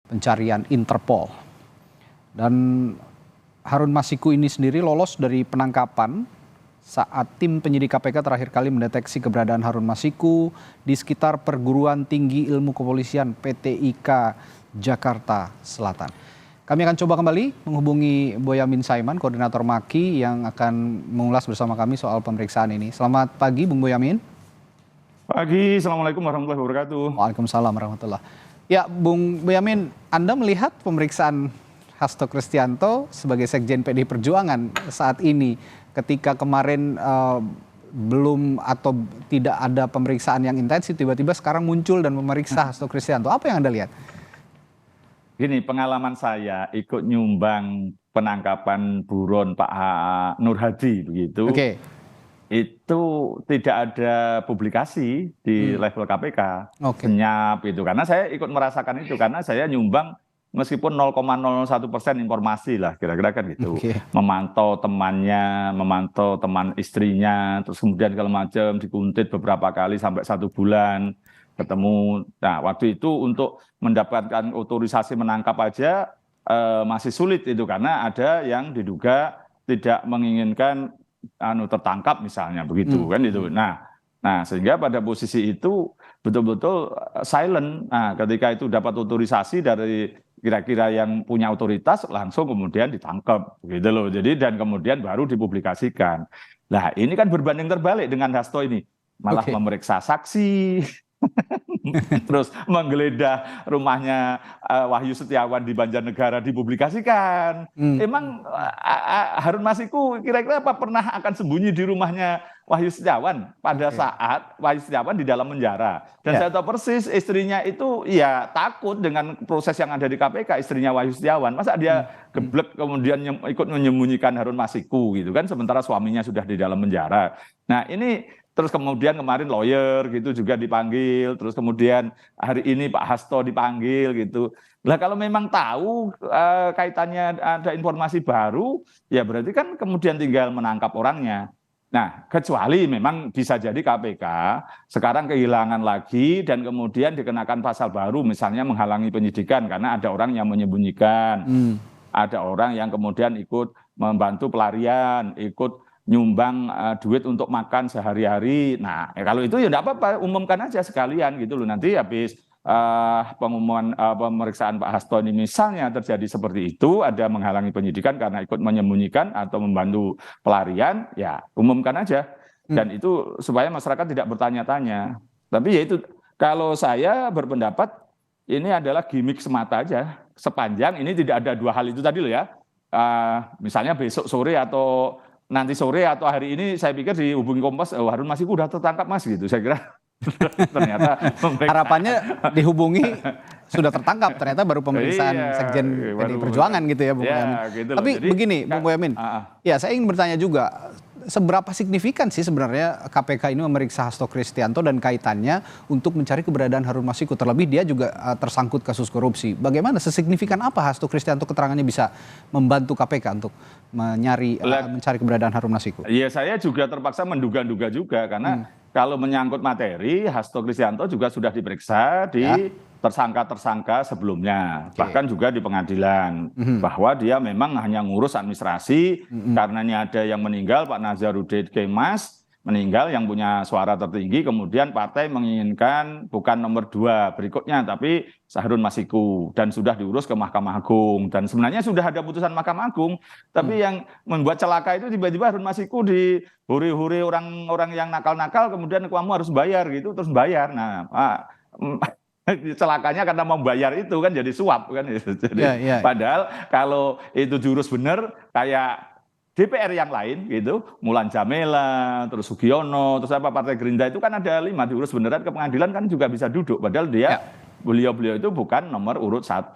pencarian Interpol. Dan Harun Masiku ini sendiri lolos dari penangkapan saat tim penyidik KPK terakhir kali mendeteksi keberadaan Harun Masiku di sekitar Perguruan Tinggi Ilmu Kepolisian PTIK Jakarta Selatan. Kami akan coba kembali menghubungi Boyamin Saiman, Koordinator MAKI yang akan mengulas bersama kami soal pemeriksaan ini. Selamat pagi Bung Boyamin. Pagi, Assalamualaikum warahmatullahi wabarakatuh. Waalaikumsalam warahmatullahi. Ya Bung Boyamin, Anda melihat pemeriksaan Hasto Kristianto sebagai Sekjen PDI Perjuangan saat ini ketika kemarin belum atau tidak ada pemeriksaan yang intensif, tiba-tiba sekarang muncul dan memeriksa Hasto Kristianto. Apa yang Anda lihat? Gini, pengalaman saya ikut nyumbang penangkapan buron Pak Nur Hadi begitu. Oke. Itu tidak ada publikasi di level KPK. Senyap itu. Karena saya ikut merasakan itu, karena saya nyumbang meskipun 0,01% informasi lah kira-kira kan gitu. Memantau temannya, memantau teman istrinya, terus kemudian segala macam dikuntit beberapa kali sampai 1 bulan ketemu. Nah waktu itu untuk mendapatkan otorisasi menangkap aja masih sulit itu, karena ada yang diduga tidak menginginkan tertangkap misalnya begitu kan itu. Nah sehingga pada posisi itu betul-betul silent. Nah ketika itu dapat otorisasi dari kira-kira yang punya otoritas, langsung kemudian ditangkap gitu loh. Jadi dan kemudian baru dipublikasikan. Nah ini kan berbanding terbalik dengan Hasto ini, malah memeriksa saksi. Terus menggeledah rumahnya Wahyu Setiawan di Banjarnegara dipublikasikan. Emang Harun Masiku kira-kira apa pernah akan sembunyi di rumahnya Wahyu Setiawan pada saat Wahyu Setiawan di dalam penjara? Dan saya tahu persis istrinya itu ya takut dengan proses yang ada di KPK, istrinya Wahyu Setiawan. Masa dia geblek kemudian ikut menyembunyikan Harun Masiku gitu kan, sementara suaminya sudah di dalam penjara. Nah ini terus kemudian kemarin lawyer gitu juga dipanggil, terus kemudian hari ini Pak Hasto dipanggil gitu. Lah kalau memang tahu kaitannya ada informasi baru, ya berarti kan kemudian tinggal menangkap orangnya. Nah kecuali memang bisa jadi KPK sekarang kehilangan lagi dan kemudian dikenakan pasal baru, misalnya menghalangi penyidikan karena ada orang yang menyembunyikan, ada orang yang kemudian ikut membantu pelarian, ikut nyumbang duit untuk makan sehari-hari. Nah kalau itu ya enggak apa-apa, umumkan aja sekalian gitu loh. Nanti habis pengumuman pemeriksaan Pak Hasto ini misalnya terjadi seperti itu, ada menghalangi penyidikan karena ikut menyembunyikan atau membantu pelarian, ya umumkan aja. Dan itu supaya masyarakat tidak bertanya-tanya. Tapi ya itu, kalau saya berpendapat ini adalah gimmick semata aja. Sepanjang ini tidak ada dua hal itu tadi loh ya. Misalnya besok sore atau nanti sore atau hari ini saya pikir dihubungi Kompas, Harun Masiku udah tertangkap Mas gitu. Saya kira ternyata harapannya dihubungi sudah tertangkap, ternyata baru pemeriksaan Sekjen PDI Perjuangan gitu ya Bung Boyamin. Gitu. Tapi jadi, begini Bung Boyamin, ya saya ingin bertanya juga, seberapa signifikan sih sebenarnya KPK ini memeriksa Hasto Kristianto dan kaitannya untuk mencari keberadaan Harun Masiku, terlebih dia juga tersangkut kasus korupsi. Bagaimana, sesignifikan apa Hasto Kristianto keterangannya bisa membantu KPK untuk mencari keberadaan Harun Masiku? Iya, saya juga terpaksa menduga-duga juga karena kalau menyangkut materi, Hasto Kristianto juga sudah diperiksa di tersangka-tersangka sebelumnya, bahkan juga di pengadilan, bahwa dia memang hanya ngurus administrasi, karenanya ada yang meninggal, Pak Nazarudin Kemas meninggal yang punya suara tertinggi, kemudian partai menginginkan bukan nomor 2 berikutnya, tapi Harun Masiku, dan sudah diurus ke Mahkamah Agung, dan sebenarnya sudah ada putusan Mahkamah Agung, tapi yang membuat celaka itu tiba-tiba Harun Masiku dihuri-huri orang-orang yang nakal-nakal, kemudian kamu harus bayar gitu, terus bayar. Nah, celakanya karena membayar itu kan jadi suap kan. Jadi, padahal kalau itu jurus bener kayak DPR yang lain gitu, Mulan Jamela, terus Sugiono, terus apa Partai Gerindra itu kan ada 5 diurus beneran ke pengadilan kan juga bisa duduk, padahal dia beliau-beliau itu bukan nomor urut 1.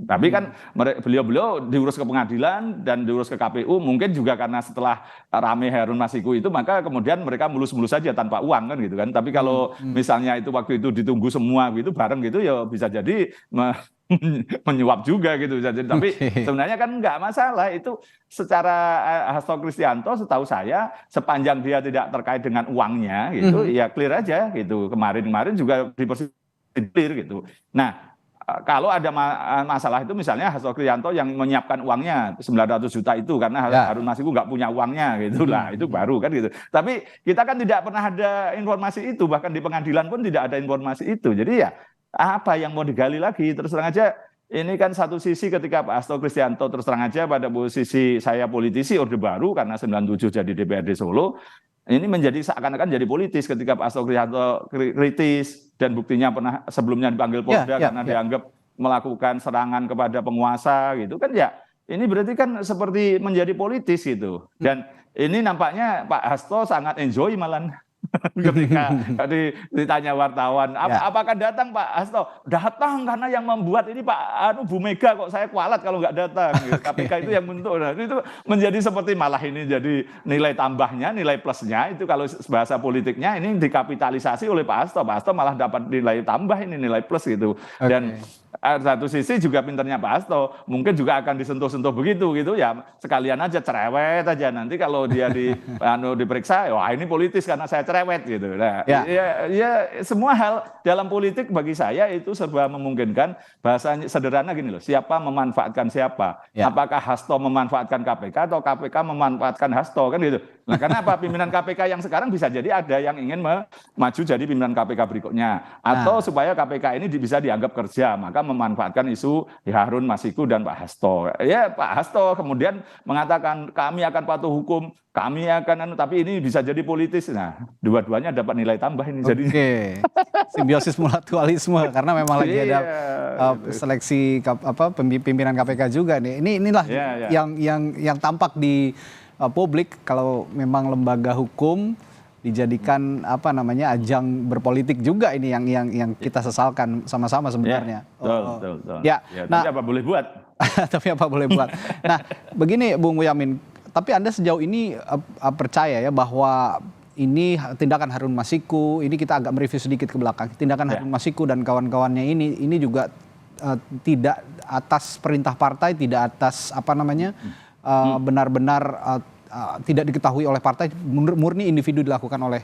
Tapi kan beliau-beliau diurus ke pengadilan dan diurus ke KPU, mungkin juga karena setelah rame Harun Masiku itu maka kemudian mereka mulus-mulus saja tanpa uang kan gitu kan. Tapi kalau misalnya itu waktu itu ditunggu semua gitu bareng gitu ya bisa jadi menyuap juga gitu bisa jadi. Tapi sebenarnya kan nggak masalah itu secara Hasto Kristianto setahu saya sepanjang dia tidak terkait dengan uangnya gitu ya clear aja gitu. Kemarin juga di clear gitu. Nah, kalau ada masalah itu misalnya Hasto Kristianto yang menyiapkan uangnya 900 juta itu karena Harun Masiku nggak punya uangnya gitu lah, itu baru kan gitu. Tapi kita kan tidak pernah ada informasi itu, bahkan di pengadilan pun tidak ada informasi itu. Jadi ya apa yang mau digali lagi? Terus terang aja ini kan satu sisi ketika Pak Hasto Kristianto terus terang aja pada posisi saya politisi Orde Baru karena 97 jadi DPRD Solo, ini menjadi seakan-akan jadi politis ketika Pak Hasto Kristianto kritis dan buktinya pernah sebelumnya dipanggil Polda karena dianggap melakukan serangan kepada penguasa gitu kan ya. Ini berarti kan seperti menjadi politis gitu. Dan ini nampaknya Pak Hasto sangat enjoy malah ketika ditanya wartawan, apakah datang Pak Hasto? Datang karena yang membuat ini Pak Bu Mega kok saya kualat kalau nggak datang. KPK itu yang bentuk. Nah, itu menjadi seperti malah ini jadi nilai tambahnya, nilai plusnya itu kalau bahasa politiknya ini dikapitalisasi oleh Pak Hasto. Pak Hasto malah dapat nilai tambah ini nilai plus gitu. Dan satu sisi juga pinternya Pak Hasto mungkin juga akan disentuh-sentuh begitu gitu ya, sekalian aja cerewet aja nanti kalau dia diperiksa, wah ini politis karena saya cerewet gitu. Nah, ya semua hal dalam politik bagi saya itu serba memungkinkan. Bahasanya sederhana gini loh, siapa memanfaatkan siapa? Apakah Hasto memanfaatkan KPK atau KPK memanfaatkan Hasto kan gitu. Nah, karena apa? Pimpinan KPK yang sekarang bisa jadi ada yang ingin maju jadi pimpinan KPK berikutnya, atau supaya KPK ini bisa dianggap kerja, maka memanfaatkan isu Harun Masiku dan Pak Hasto. Ya Pak Hasto kemudian mengatakan kami akan patuh hukum, kami akan, tapi ini bisa jadi politis. Nah, dua-duanya dapat nilai tambah ini. Jadi simbiosis mutualisme karena memang lagi ada seleksi pimpinan KPK juga nih. Inilah yang tampak di publik kalau memang lembaga hukum dijadikan ajang berpolitik juga ini yang kita sesalkan sama-sama sebenarnya. Betul. Ya, tapi apa boleh buat? Tapi apa boleh buat? Nah, begini Bung Boyamin, tapi Anda sejauh ini percaya ya bahwa ini tindakan Harun Masiku, ini kita agak mereview sedikit ke belakang. Tindakan Harun Masiku dan kawan-kawannya ini juga tidak atas perintah partai, tidak atas benar-benar tidak diketahui oleh partai, murni individu dilakukan oleh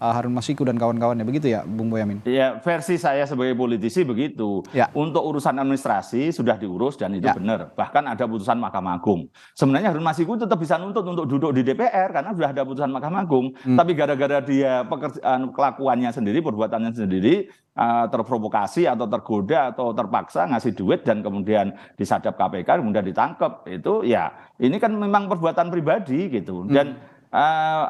Harun Masiku dan kawan-kawannya, begitu ya Bung Boyamin? Ya, versi saya sebagai politisi begitu. Untuk urusan administrasi sudah diurus dan itu benar. Bahkan ada putusan Mahkamah Agung. Sebenarnya Harun Masiku tetap bisa nuntut untuk duduk di DPR karena sudah ada putusan Mahkamah Agung. Tapi gara-gara dia kelakuannya sendiri, perbuatannya sendiri, terprovokasi atau tergoda atau terpaksa ngasih duit dan kemudian disadap KPK, kemudian ditangkap, itu ya ini kan memang perbuatan pribadi gitu. Dan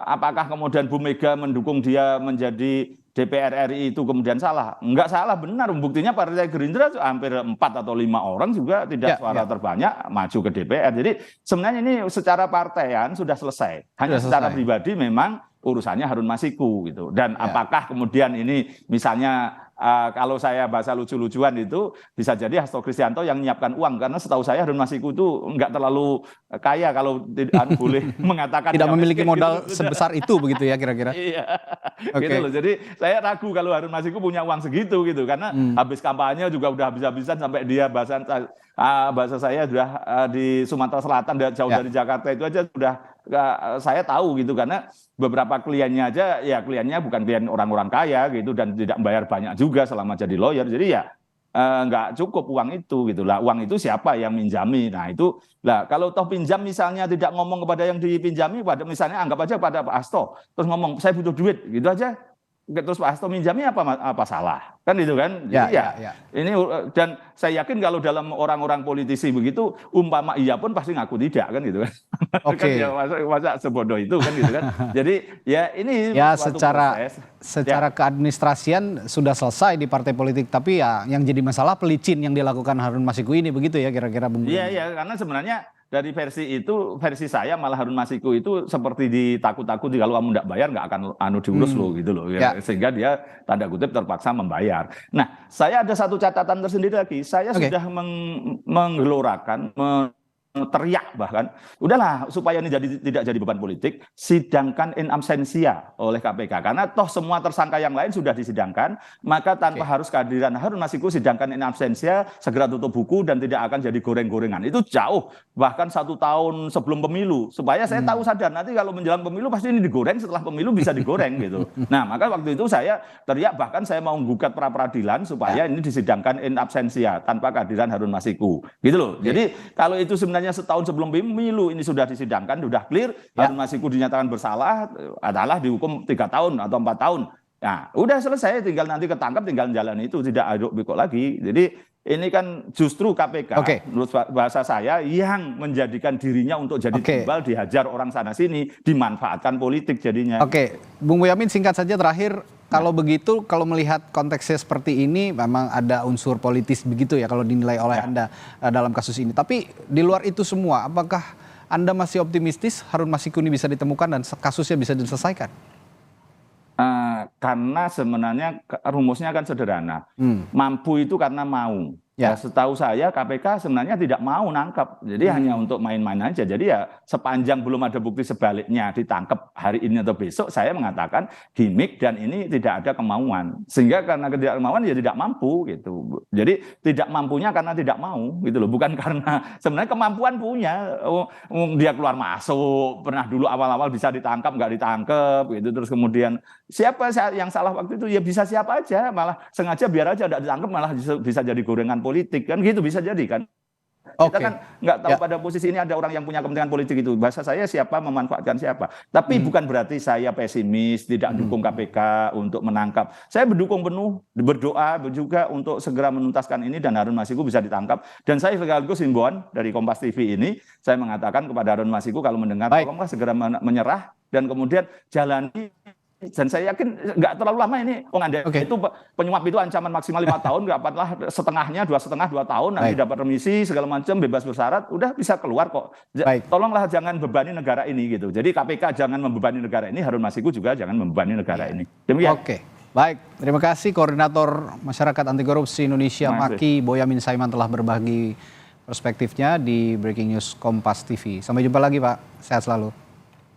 apakah kemudian Bu Mega mendukung dia menjadi DPR RI itu kemudian salah? Enggak salah, benar. Buktinya Partai Gerindra hampir 4 atau 5 orang juga tidak suara terbanyak maju ke DPR. Jadi sebenarnya ini secara partaian sudah selesai. Hanya secara pribadi memang urusannya Harun Masiku gitu. Dan apakah kemudian ini misalnya kalau saya bahasa lucu-lucuan itu bisa jadi Hasto Kristianto yang menyiapkan uang, karena setahu saya Harun Masiku itu enggak terlalu kaya kalau boleh mengatakan tidak memiliki modal sebesar itu begitu ya kira-kira. Iya. Gitu loh. Jadi saya ragu kalau Harun Masiku punya uang segitu gitu, karena habis kampanye juga udah habis-habisan sampai dia bahasa saya sudah di Sumatera Selatan jauh dari Jakarta itu aja sudah saya tahu gitu, karena beberapa kliennya aja ya kliennya bukan klien orang-orang kaya gitu dan tidak membayar banyak juga selama jadi lawyer. Jadi ya nggak cukup uang itu gitu lah. Uang itu siapa yang minjami? Nah itu lah, kalau toh pinjam misalnya tidak ngomong kepada yang dipinjami, pada misalnya anggap aja pada Pak Hasto, terus ngomong saya butuh duit gitu aja, terus Pak Hasto minjami apa salah kan gitu kan? Jadi ini, dan saya yakin kalau dalam orang-orang politisi begitu umpama iya pun pasti ngaku tidak kan gitu kan. Kan ya, masa sebodoh itu kan gitu kan. Jadi ya ini ya secara keadministrasian sudah selesai di partai politik, tapi ya yang jadi masalah pelicin yang dilakukan Harun Masiku ini, begitu ya kira-kira Bung. Iya, karena sebenarnya dari versi saya malah Harun Masiku itu seperti ditakut-takuti, kalau kamu nggak bayar nggak akan diurus lo gitu loh ya. Sehingga dia tanda kutip terpaksa membayar. Nah, saya ada satu catatan tersendiri lagi. Saya sudah menggelorakan teriak bahkan, udahlah supaya ini tidak jadi beban politik, sidangkan in absentia oleh KPK. Karena toh semua tersangka yang lain sudah disidangkan, maka tanpa harus kehadiran Harun Masiku, sidangkan in absentia, segera tutup buku dan tidak akan jadi goreng-gorengan. Itu jauh, bahkan 1 tahun sebelum pemilu. Supaya saya tahu sadar, nanti kalau menjelang pemilu pasti ini digoreng, setelah pemilu bisa digoreng gitu. Nah, maka waktu itu saya teriak, bahkan saya mau gugat pra-peradilan supaya ini disidangkan in absentia, tanpa kehadiran Harun Masiku. Gitu loh. Jadi kalau itu sebenarnya setahun sebelum pemilu ini sudah disidangkan, sudah clear, Harun Masiku dinyatakan bersalah, adalah dihukum 3 tahun atau 4 tahun. Nah, udah selesai, tinggal nanti ketangkap, tinggal jalan itu, tidak aduk pikuk lagi. Jadi ini kan justru KPK, menurut bahasa saya, yang menjadikan dirinya untuk jadi timbal, dihajar orang sana sini, dimanfaatkan politik jadinya. Oke, Bung Boyamin, singkat saja terakhir. Kalau begitu, kalau melihat konteksnya seperti ini, memang ada unsur politis begitu ya kalau dinilai oleh Anda dalam kasus ini. Tapi di luar itu semua, apakah Anda masih optimistis Harun Masiku ini bisa ditemukan dan kasusnya bisa diselesaikan? Karena sebenarnya rumusnya kan sederhana. Mampu itu karena mau. Ya, setahu saya KPK sebenarnya tidak mau nangkap, jadi hanya untuk main-main aja. Jadi ya sepanjang belum ada bukti sebaliknya ditangkap hari ini atau besok, saya mengatakan gimmick dan ini tidak ada kemauan. Sehingga karena tidak kemauan ya tidak mampu gitu. Jadi tidak mampunya karena tidak mau gitu loh, bukan karena sebenarnya kemampuan punya. Dia keluar masuk, pernah dulu awal-awal bisa ditangkap nggak ditangkap gitu, terus kemudian siapa yang salah waktu itu ya bisa siapa aja, malah sengaja biar aja tidak ditangkap malah bisa jadi gorengan politik kan gitu, bisa jadi kan. Kita kan nggak tahu pada posisi ini ada orang yang punya kepentingan politik itu. Bahasa saya siapa memanfaatkan siapa. Tapi bukan berarti saya pesimis, tidak dukung KPK untuk menangkap. Saya mendukung penuh, berdoa juga untuk segera menuntaskan ini dan Harun Masiku bisa ditangkap. Dan saya sekaligus himbauan dari Kompas TV ini, saya mengatakan kepada Harun Masiku kalau mendengar, tolonglah segera menyerah dan kemudian jalani. Dan saya yakin nggak terlalu lama ini. Itu penyuap itu ancaman maksimal 5 tahun, dapatlah setengahnya, 2,5 tahun, nanti dapat remisi segala macam, bebas bersyarat, udah bisa keluar kok. Tolonglah jangan bebani negara ini gitu. Jadi KPK jangan membebani negara ini, Harun Masiku juga jangan membebani negara ini. Demikian. Baik, terima kasih Koordinator Masyarakat Anti Korupsi Indonesia MAKI Boyamin Saiman telah berbagi perspektifnya di Breaking News Kompas TV. Sampai jumpa lagi Pak, sehat selalu.